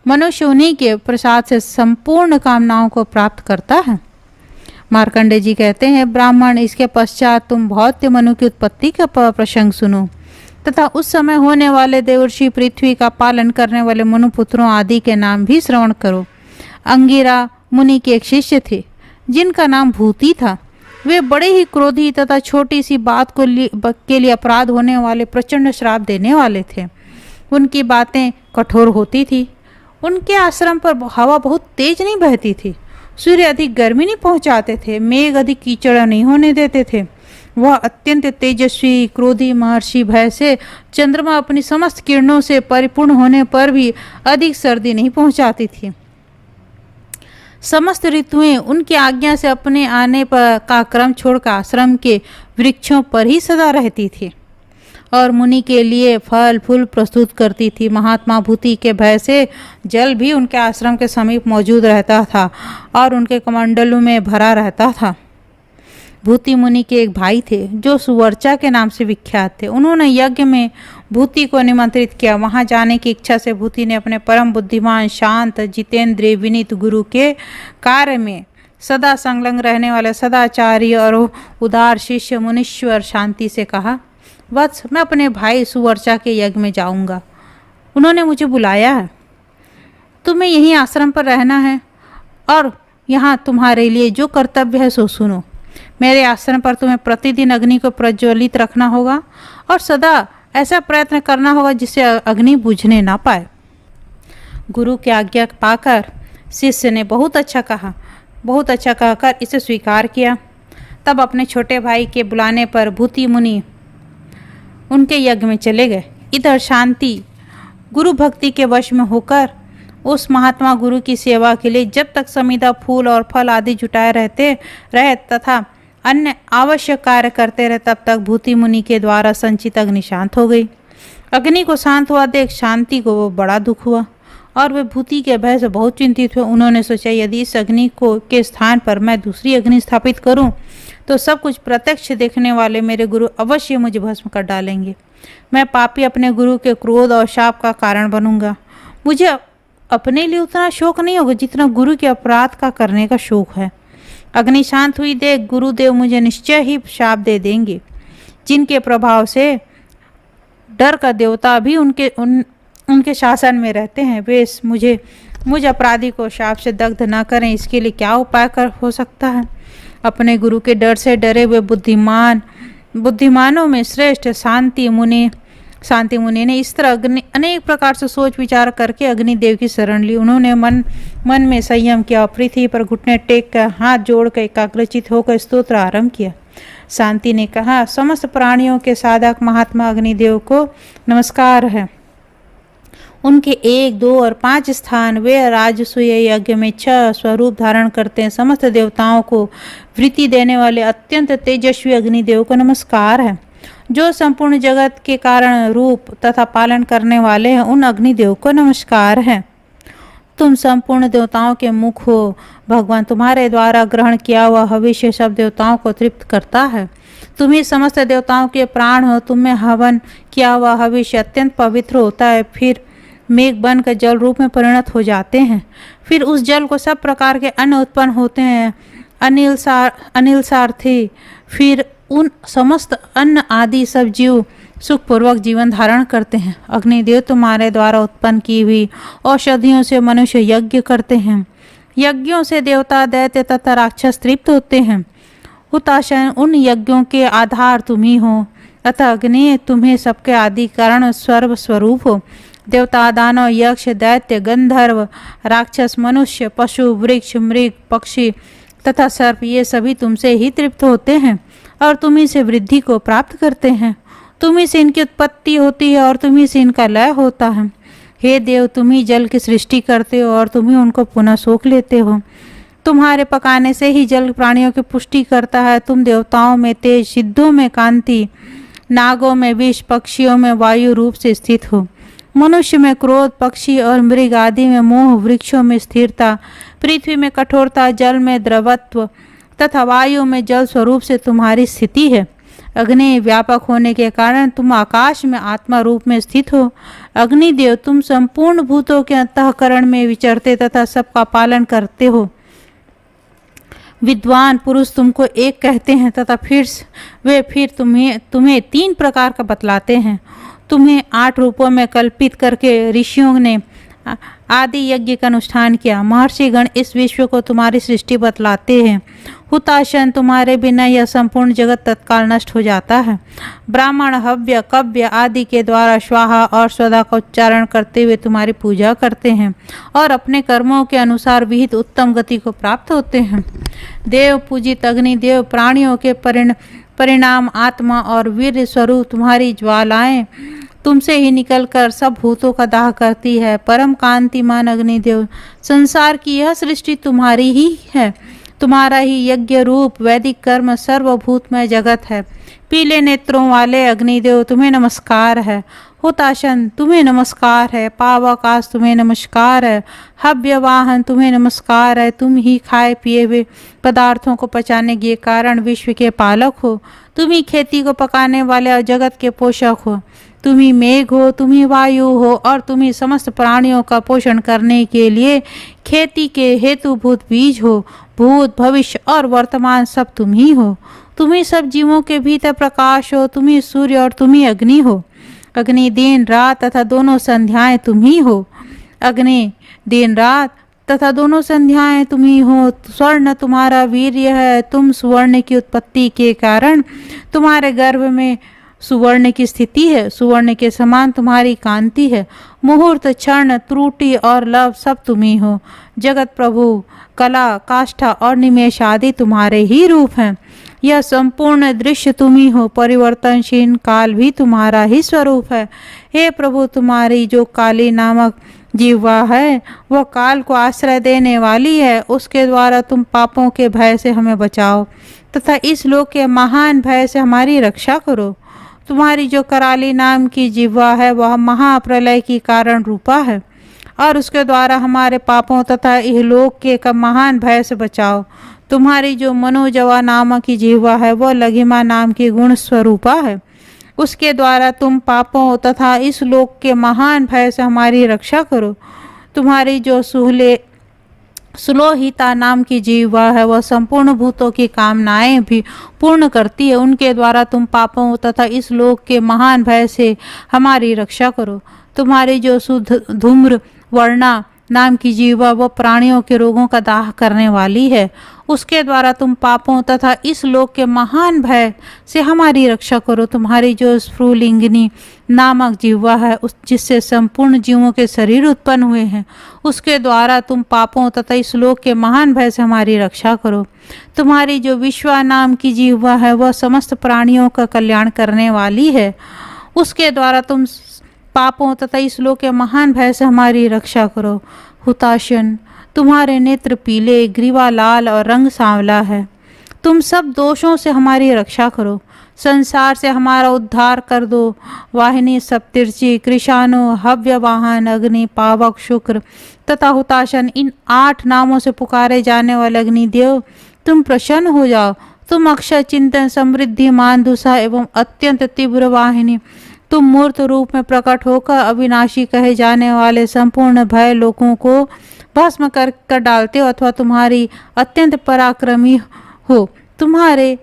Speaker 1: मनुष्य उन्हीं के प्रसाद से संपूर्ण कामनाओं को प्राप्त करता है। मार्कंडेय जी कहते हैं, ब्राह्मण, इसके पश्चात तुम भौत्य मनु की उत्पत्ति का प्रसंग सुनो तथा उस समय होने वाले देवर्षि पृथ्वी का पालन करने वाले मनुपुत्रों आदि के नाम भी श्रवण करो। अंगिरा मुनि के एक शिष्य थे जिनका नाम भूति था। वे बड़े ही क्रोधी तथा छोटी सी बात के लिए अपराध होने वाले प्रचंड श्राप देने वाले थे। उनकी बातें कठोर होती थी। उनके आश्रम पर हवा बहुत तेज नहीं बहती थी। सूर्य अधिक गर्मी नहीं पहुंचाते थे। मेघ अधिक कीचड़ नहीं होने देते थे। वह अत्यंत तेजस्वी क्रोधी महर्षि भय से चंद्रमा अपनी समस्त किरणों से परिपूर्ण होने पर भी अधिक सर्दी नहीं पहुंचाती थी। समस्त ऋतुएं उनकी आज्ञा से अपने आने पर का क्रम छोड़कर आश्रम के वृक्षों पर ही सदा रहती थी और मुनि के लिए फल फूल प्रस्तुत करती थी। महात्मा भूति के भय से जल भी उनके आश्रम के समीप मौजूद रहता था और उनके कमंडलों में भरा रहता था। भूति मुनि के एक भाई थे जो सुवर्चा के नाम से विख्यात थे। उन्होंने यज्ञ में भूति को निमंत्रित किया। वहां जाने की इच्छा से भूति ने अपने परम बुद्धिमान, शांत, जितेंद्रिय, विनीत गुरु के कार्य में सदा संलग्न रहने वाले सदाचारी और उदार शिष्य मुनीश्वर शांति से कहा, वत्स, मैं अपने भाई सुवर्चा के यज्ञ में जाऊंगा। उन्होंने मुझे बुलाया है। तुम्हें यहीं आश्रम पर रहना है और यहाँ तुम्हारे लिए जो कर्तव्य है सो सुनो। मेरे आश्रम पर तुम्हें प्रतिदिन अग्नि को प्रज्वलित रखना होगा और सदा ऐसा प्रयत्न करना होगा जिससे अग्नि बुझने ना पाए। गुरु की आज्ञा पाकर शिष्य ने बहुत अच्छा कहकर इसे स्वीकार किया। तब अपने छोटे भाई के बुलाने पर भूति मुनि उनके यज्ञ में चले गए। इधर शांति गुरु भक्ति के वश में होकर उस महात्मा गुरु की सेवा के लिए जब तक समीधा फूल और फल आदि जुटाए रहे तथा अन्य आवश्यक कार्य करते रहे, तब तक भूति मुनि के द्वारा संचित अग्नि शांत हो गई। अग्नि को शांत हुआ देख शांति को बड़ा दुख हुआ और वे भूति के भय से बहुत चिंतित हुए। उन्होंने सोचा, यदि इस अग्नि को के स्थान पर मैं दूसरी अग्नि स्थापित करूं तो सब कुछ प्रत्यक्ष देखने वाले मेरे गुरु अवश्य मुझे भस्म कर डालेंगे। मैं पापी अपने गुरु के क्रोध और शाप का कारण बनूंगा। मुझे अपने लिए उतना शोक नहीं होगा जितना गुरु के अपराध का करने का शोक है। अग्नि शांत हुई देख गुरुदेव मुझे निश्चय ही शाप दे देंगे, जिनके प्रभाव से डर का देवता भी उनके शासन में रहते हैं। वे मुझ अपराधी को शाप से दग्ध न करें, इसके लिए क्या उपाय हो सकता है। अपने गुरु के डर से डरे हुए बुद्धिमानों में श्रेष्ठ शांति मुनि ने इस तरह अनेक प्रकार से सोच विचार करके अग्निदेव की शरण ली। उन्होंने मन में संयम किया, पृथ्वी पर घुटने टेक कर हाथ जोड़कर एकाग्रचित होकर स्तोत्र आरंभ किया। शांति ने कहा, समस्त प्राणियों के साधक महात्मा अग्निदेव को नमस्कार है। उनके 1, 2 और 5 स्थान वे राजसूय यज्ञ में 6 स्वरूप धारण करते हैं। समस्त देवताओं को वृत्ति देने वाले अत्यंत तेजस्वी अग्निदेव को नमस्कार है। जो संपूर्ण जगत के कारण रूप तथा पालन करने वाले हैं, उन अग्निदेव को नमस्कार है। तुम संपूर्ण देवताओं के मुख हो भगवान। तुम्हारे द्वारा ग्रहण किया हुआ हविष्य सब देवताओं को तृप्त करता है। तुम ही समस्त देवताओं के प्राण हो। तुम में हवन किया हुआ हविष्य अत्यंत पवित्र होता है, फिर मेघ बनकर जल रूप में परिणत हो जाते हैं। फिर उस जल को सब प्रकार के अन्न उत्पन्न होते हैं, अनिल सारथी। फिर उन समस्त अन्न आदि सब जीव सुखपूर्वक जीवन धारण करते हैं। अग्निदेव तुम्हारे द्वारा उत्पन्न की हुई औषधियों से मनुष्य यज्ञ करते हैं। यज्ञों से देवता, दैत्य तथा राक्षस तृप्त होते हैं। हुताशय, उन यज्ञों के आधार तुम ही हो, अतः अग्नि तुम्हें सबके आदि कारण सर्व स्वरूप हो। देवता, दानव, यक्ष, दैत्य, गंधर्व, राक्षस, मनुष्य, पशु, वृक्ष, मृग, पक्षी तथा सर्प, ये सभी तुमसे ही तृप्त होते हैं और तुम्ही से वृद्धि को प्राप्त करते हैं। तुम्ही से इनकी उत्पत्ति होती है और तुम्ही से इनका लय होता है। हे देव, तुम ही जल की सृष्टि करते हो और तुम ही उनको पुनः सोख लेते हो। तुम्हारे पकाने से ही जल प्राणियों की पुष्टि करता है। तुम देवताओं में तेज, सिद्धों में कांति, नागों में विष, पक्षियों में वायु रूप से स्थित हो। मनुष्य में क्रोध, पक्षी और मृग आदि में मोह, वृक्षों में स्थिरता, पृथ्वी में कठोरता, जल में द्रवत्व तथा वायु में जल स्वरूप से तुम्हारी स्थिति है। अग्नि व्यापक होने के कारण तुम आकाश में आत्मा रूप में स्थित हो। अग्निदेव, तुम संपूर्ण भूतों के अंतःकरण में विचरते तथा सबका पालन करते हो। विद्वान पुरुष तुमको एक कहते हैं तथा फिर तुम्हें 3 प्रकार का बतलाते हैं। तुम्हें 8 रूपों में कल्पित करके ऋषियों ने आदि यज्ञ का अनुष्ठान किया। महर्षिगण इस विश्व को तुम्हारी सृष्टि बतलाते हैं। हुताशन, तुम्हारे बिना यह संपूर्ण जगत तत्काल नष्ट हो जाता है। ब्राह्मण हव्य, कव्य आदि के द्वारा स्वाहा और स्वधा का उच्चारण करते हुए तुम्हारी पूजा करते हैं और अपने कर्मों के अनुसार विहित उत्तम गति को प्राप्त होते हैं। देव पूजित अग्निदेव, प्राणियों के परिणाम आत्मा और वीर स्वरूप तुम्हारी ज्वालाएं तुमसे ही निकलकर सब भूतों का दाह करती है। परम कांतिमान अग्निदेव, संसार की यह सृष्टि तुम्हारी ही है। तुम्हारा ही यज्ञ रूप वैदिक कर्म सर्वभूतमय जगत है। पीले नेत्रों वाले अग्निदेव, तुम्हें नमस्कार है। हुताशन, तुम्हें नमस्कार है। पावकाश, तुम्हें नमस्कार है। हव्य वाहन, तुम्हें नमस्कार है। तुम ही खाए पिए हुए पदार्थों को पचाने के कारण विश्व के पालक हो। तुम ही खेती को पकाने वाले और जगत के पोषक हो। तुम ही मेघ हो, तुम ही वायु हो और तुम ही समस्त प्राणियों का पोषण करने के लिए खेती के हेतुभूत बीज हो। भूत, भविष्य और वर्तमान सब तुम ही हो। तुम ही सब जीवों के भीतर प्रकाश हो। तुम ही सूर्य और तुम ही अग्नि हो। अग्नि दिन रात तथा दोनों संध्याएं तुम ही हो। अग्नि दिन रात तथा दोनों संध्याएं तुम ही हो। स्वर्ण तुम्हारा वीर्य है। तुम सुवर्ण की उत्पत्ति के कारण तुम्हारे गर्भ में सुवर्ण की स्थिति है। सुवर्ण के समान तुम्हारी कांति है। मुहूर्त, क्षण, त्रुटि और लव सब तुम ही हो। जगत प्रभु, कला, काष्ठा और निमेष आदि तुम्हारे ही रूप हैं। यह संपूर्ण दृश्य तुम ही हो। परिवर्तनशील काल भी तुम्हारा ही स्वरूप है। हे प्रभु, तुम्हारी जो काली नामक जीवा है वह काल को आश्रय देने वाली है। उसके द्वारा तुम पापों के भय से हमें बचाओ तथा इस लोक के महान भय से हमारी रक्षा करो। तुम्हारी जो कराली नाम की जिह्वा है वह महाप्रलय की कारण रूपा है। और उसके द्वारा हमारे पापों तथा इहलोक के का महान भय से बचाओ। तुम्हारी जो मनोजवा नामक की जीवा है वह लघिमा नाम की गुण स्वरूपा है, उसके द्वारा तुम पापों तथा इस लोक के महान भय से हमारी रक्षा करो। तुम्हारी जो सुलोहिता नाम की जीवा है वह संपूर्ण भूतों की कामनाएं भी पूर्ण करती है, उनके द्वारा तुम पापों तथा इस लोक के महान भय से हमारी रक्षा करो। तुम्हारी जो धूम्र वर्णा नाम की जीवा वह प्राणियों के रोगों का दाह करने वाली है, उसके द्वारा तुम पापों तथा इस लोक के महान भय से हमारी रक्षा करो। तुम्हारी जो स्फुलिंगिनी नामक जीवा है उस जिससे संपूर्ण जीवों के शरीर उत्पन्न हुए हैं, उसके द्वारा तुम पापों तथा इस लोक के महान भय से हमारी रक्षा करो। तुम्हारी जो विश्वा नाम की जीवा है वह समस्त प्राणियों का कल्याण करने वाली है, उसके द्वारा तुम पापों तथा इस लोक के महान भय से हमारी रक्षा करो। हुताशन, तुम्हारे नेत्र पीले, ग्रीवा लाल और रंग सांवला है, तुम सब दोषों से हमारी रक्षा करो। संसार से हमारा उद्धार कर दो। वाहिनी, सप्तर्षि, कृशाणु, हव्य वाहन, अग्नि, पावक, शुक्र तथा हुताशन, इन 8 नामों से पुकारे जाने वाले अग्निदेव तुम प्रसन्न हो जाओ। तुम अक्षय, चिंतन, समृद्धि, मानदुषा एवं अत्यंत तीव्र वाहिनी, तुम मूर्त रूप में प्रकट होकर अविनाशी कहे जाने वाले संपूर्ण भय लोगों को भस्म कर डालते हो अथवा तुम्हारी अत्यंत पराक्रमी हो। तुम्हारे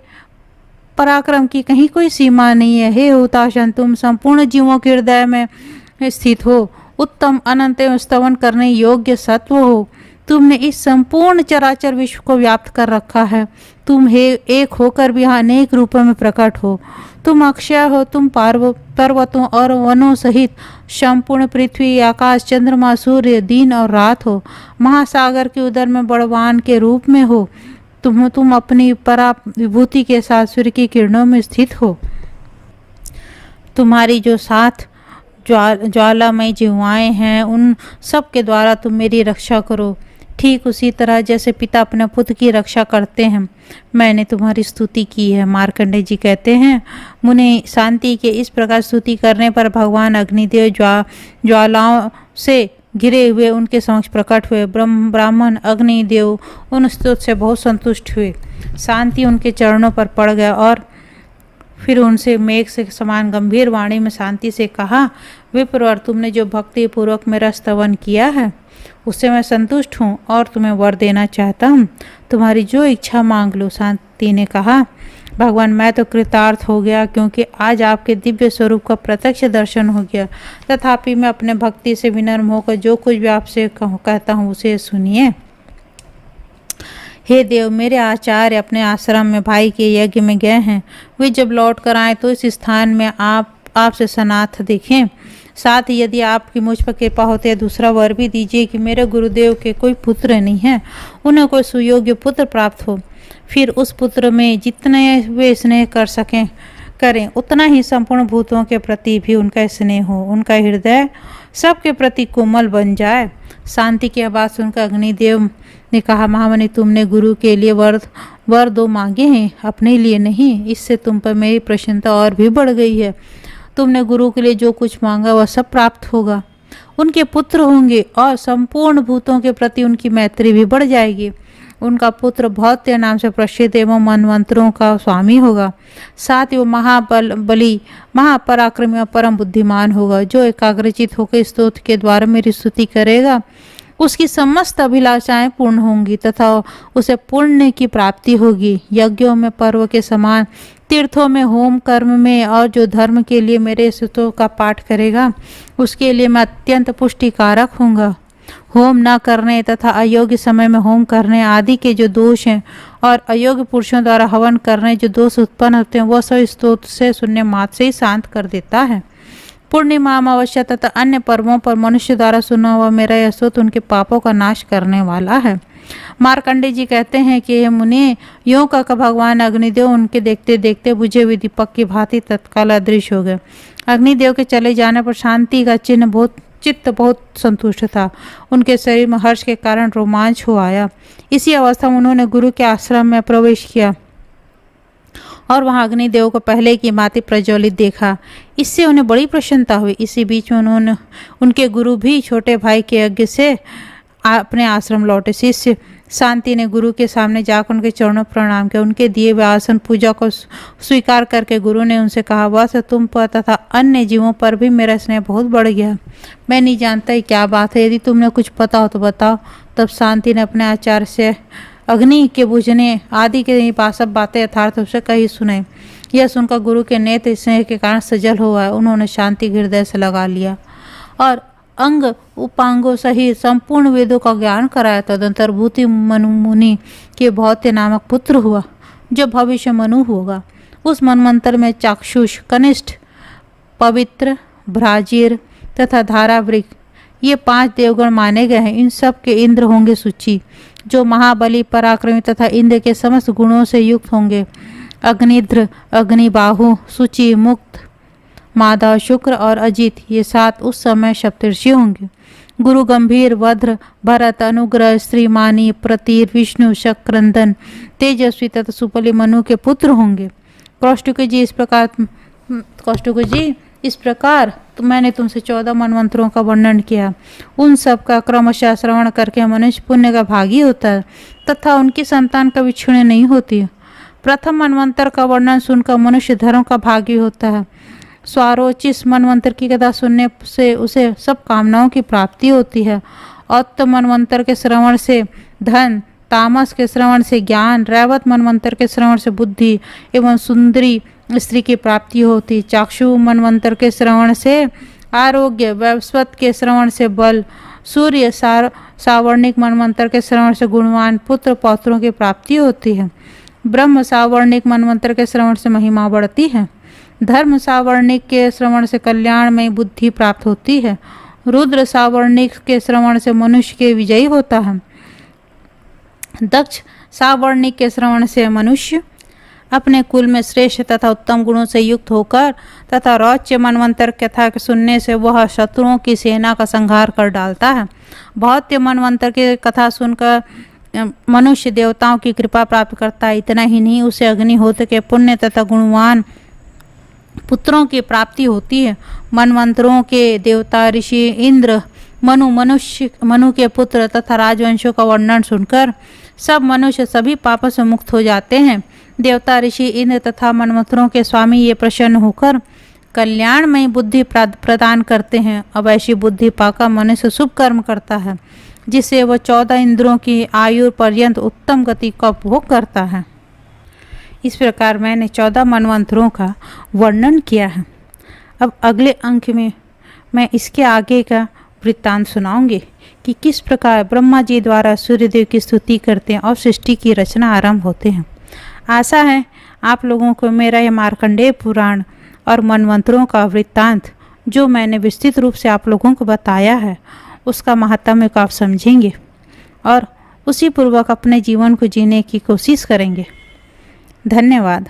Speaker 1: पराक्रम की कहीं कोई सीमा नहीं है। हे हुताशन, तुम संपूर्ण जीवों के हृदय में स्थित हो, उत्तम, अनंत एवं स्तवन करने योग्य सत्व हो। तुमने इस संपूर्ण चराचर विश्व को व्याप्त कर रखा है। तुम हे एक होकर भी अनेक रूपों में प्रकट हो। तुम अक्षय हो। तुम पर्वतों और वनों सहित संपूर्ण पृथ्वी, आकाश, चंद्रमा, सूर्य, दिन और रात हो। महासागर के उदर में बड़वान के रूप में हो। तुम अपनी परा विभूति के साथ सूर्य की किरणों में स्थित हो। तुम्हारी जो 7 ज्वालामय जीवाएं हैं उन सब के द्वारा तुम मेरी रक्षा करो। ठीक उसी तरह जैसे पिता अपने पुत्र की रक्षा करते हैं, मैंने तुम्हारी स्तुति की है। मार्कंडेय जी कहते हैं, मुने शांति के इस प्रकार स्तुति करने पर भगवान अग्निदेव ज्वालाओं से घिरे हुए उनके समक्ष प्रकट हुए। ब्राह्मण अग्निदेव उन स्तुति से बहुत संतुष्ट हुए। शांति उनके चरणों पर पड़ गया और फिर उनसे मेघ से समान गंभीर वाणी में शांति से कहा, विप्रवर, तुमने जो भक्ति पूर्वक मेरा स्तवन किया है उससे मैं संतुष्ट हूँ और तुम्हें वर देना चाहता हूँ। तुम्हारी जो इच्छा मांग लो। शांति ने कहा, भगवान, मैं तो कृतार्थ हो गया क्योंकि आज आपके दिव्य स्वरूप का प्रत्यक्ष दर्शन हो गया। तथापि मैं अपने भक्ति से विनम्र होकर जो कुछ भी आपसे कहता हूँ उसे सुनिए। हे देव, मेरे आचार्य अपने आश्रम में भाई के यज्ञ में गए हैं। वे जब लौट कर आए तो इस स्थान में आपसे सनाथ देखें। साथ ही यदि आपकी मुझ पर कृपा होती है दूसरा वर भी दीजिए कि मेरे गुरुदेव के कोई पुत्र नहीं है, उन्हें कोई सुयोग्य पुत्र प्राप्त हो। फिर उस पुत्र में जितने वे स्नेह कर सकें करें, उतना ही संपूर्ण भूतों के प्रति भी उनका स्नेह हो, उनका हृदय सबके प्रति कोमल बन जाए। शांति की आवाज़ सुनकर अग्निदेव ने कहा, महामुनि, तुमने गुरु के लिए वर 2 मांगे हैं, अपने लिए नहीं। इससे तुम पर मेरी प्रसन्नता और भी बढ़ गई है। तुमने गुरु के लिए जो कुछ मांगा वह सब प्राप्त होगा। उनके पुत्र होंगे और संपूर्ण भूतों के प्रति उनकी मैत्री भी बढ़ जाएगी। उनका पुत्र भौत्य नाम से प्रसिद्ध एवं मनवंतरों का स्वामी होगा। साथ ही वो महाबली, महापराक्रमी और परम बुद्धिमान होगा। जो एकाग्रचित होकर स्तोत्र के द्वारा मेरी स्तुति करेगा उसकी समस्त अभिलाषाएं पूर्ण होंगी तथा उसे पुण्य की प्राप्ति होगी। यज्ञों में पर्व के समान, तीर्थों में, होम कर्म में और जो धर्म के लिए मेरे स्तुतियों का पाठ करेगा उसके लिए मैं अत्यंत पुष्टिकारक होऊंगा। होम न करने तथा अयोग्य समय में होम करने आदि के जो दोष हैं और अयोग्य पुरुषों द्वारा हवन करने जो दोष उत्पन्न होते हैं वह सब स्तोत्र से सुनने मात्र से ही शांत कर देता है। पूर्णिमा, अमावस्या तथा अन्य पर्वों पर मनुष्य द्वारा सुना हुआ मेरा यह स्तोत्र उनके पापों का नाश करने वाला है। मार्कंडेय जी कहते हैं कि यह मुनि, यों का भगवान अग्निदेव उनके देखते देखते बुझे हुए दीपक की भांति तत्काल अदृश्य हो गए। अग्निदेव के चले जाने पर शांति का चित्त बहुत संतुष्ट था। उनके शरीर में हर्ष के कारण रोमांच हो आया। इसी अवस्था में उन्होंने गुरु के आश्रम में प्रवेश किया और वहाँ अग्निदेव को पहले की भांति प्रज्वलित देखा। इससे उन्हें बड़ी प्रसन्नता हुई। इसी बीच में उनके गुरु भी छोटे भाई के यज्ञ से अपने आश्रम लौटे। शिष्य शांति ने गुरु के सामने जाकर उनके चरणों प्रणाम किया। उनके दिए हुए आसन पूजा को स्वीकार करके गुरु ने उनसे कहा, बस तुम पर तथा अन्य जीवों पर भी मेरा स्नेह बहुत बढ़ गया। मैं नहीं जानता ही क्या बात है, यदि तुमने कुछ पता हो तो बताओ। तब शांति ने अपने आचार्य से अग्नि के बुझने आदि के सब बातें यथार्थ रूप से कही सुनाई। यह सुनकर गुरु के नेत्र स्नेह के कारण सजल हुआ। उन्होंने शांति हृदय से लगा लिया और अंग उपांगों सहित संपूर्ण वेदों का ज्ञान कराया। तदंतर भूति मनु मुनि के भौत्य नामक पुत्र हुआ, जो भविष्य मनु होगा। उस मनमंत्र में चाक्षुष, कनिष्ठ, पवित्र, भ्राजीर तथा धारावृक ये 5 देवगण माने गए हैं। इन सब के इंद्र होंगे सूची, जो महाबली, पराक्रमी तथा इंद्र के समस्त गुणों से युक्त होंगे। अग्निध्र, अग्निबाहु, सूची, मुक्त, माधव, शुक्र और अजित ये 7 उस समय सप्तर्षि होंगे। गुरु गंभीर, वध्र, भरत, अनुग्रह, श्रीमानी, प्रतीर, विष्णु, शक्रंदन, तेजस्वी तथा सुपली मनु के पुत्र होंगे। कौष्टुक जी इस प्रकार तो मैंने तुमसे 14 मनमंत्रों का वर्णन किया। उन सब का क्रमशः श्रवण करके मनुष्य पुण्य का भागी होता है तथा उनकी संतान कभी क्षीण नहीं होती। प्रथम मनमंत्र का वर्णन सुनकर मनुष्य धर्म का भागी होता है। स्वारोचिस मनमंत्र की कथा सुनने से उसे सब कामनाओं की प्राप्ति होती है। औत्त मनमंत्र के श्रवण से धन, तामस के श्रवण से ज्ञान, रैवत मनमंत्र के श्रवण से बुद्धि एवं सुंदरी स्त्री की प्राप्ति होती। चाक्षु मनमंत्र के श्रवण से आरोग्य, वैवस्वत के श्रवण से बल, सूर्य सावर्णिक मनमंत्र के श्रवण से गुणवान पुत्र पौत्रों की प्राप्ति होती है। ब्रह्म सावर्णिक मनमंत्र के श्रवण से महिमा बढ़ती है। धर्म सावर्णिक के श्रवण से कल्याण में बुद्धि प्राप्त होती है। रुद्र सावर्णिक के श्रवण से मनुष्य के विजयी होता है। दक्ष सावर्णिक के श्रवण से मनुष्य अपने कुल में श्रेष्ठ तथा उत्तम गुणों से युक्त होकर तथा रौच्य मनमंत्र कथा के सुनने से वह शत्रुओं की सेना का संहार कर डालता है। भौत्य मनमंत्र की कथा सुनकर मनुष्य देवताओं की कृपा प्राप्त करता है। इतना ही नहीं, उसे अग्निहोत्र के पुण्य तथा गुणवान पुत्रों की प्राप्ति होती है। मनमंत्रों के देवता ऋषि इंद्र, मनु के पुत्र तथा राजवंशों का वर्णन सुनकर सब मनुष्य सभी पापों से मुक्त हो जाते हैं। देवता ऋषि इंद्र तथा मनमंत्रों के स्वामी ये प्रसन्न होकर कल्याणमय बुद्धि प्रदान करते हैं। अब ऐसी बुद्धि पाकर मनुष्य शुभ कर्म करता है, जिससे वह 14 इंद्रों की आयु पर्यंत उत्तम गति का उपभोग करता है। इस प्रकार मैंने 14 मनमंत्रों का वर्णन किया है। अब अगले अंक में मैं इसके आगे का वृत्तांत सुनाऊंगी कि किस प्रकार ब्रह्मा जी द्वारा सूर्यदेव की स्तुति करते हैं और सृष्टि की रचना आरंभ होते हैं। आशा है आप लोगों को मेरा यह मार्कंडेय पुराण और मनमंत्रों का वृत्तांत जो मैंने विस्तृत रूप से आप लोगों को बताया है उसका महात्म्य को आप समझेंगे और उसी पूर्वक अपने जीवन को जीने की कोशिश करेंगे। धन्यवाद।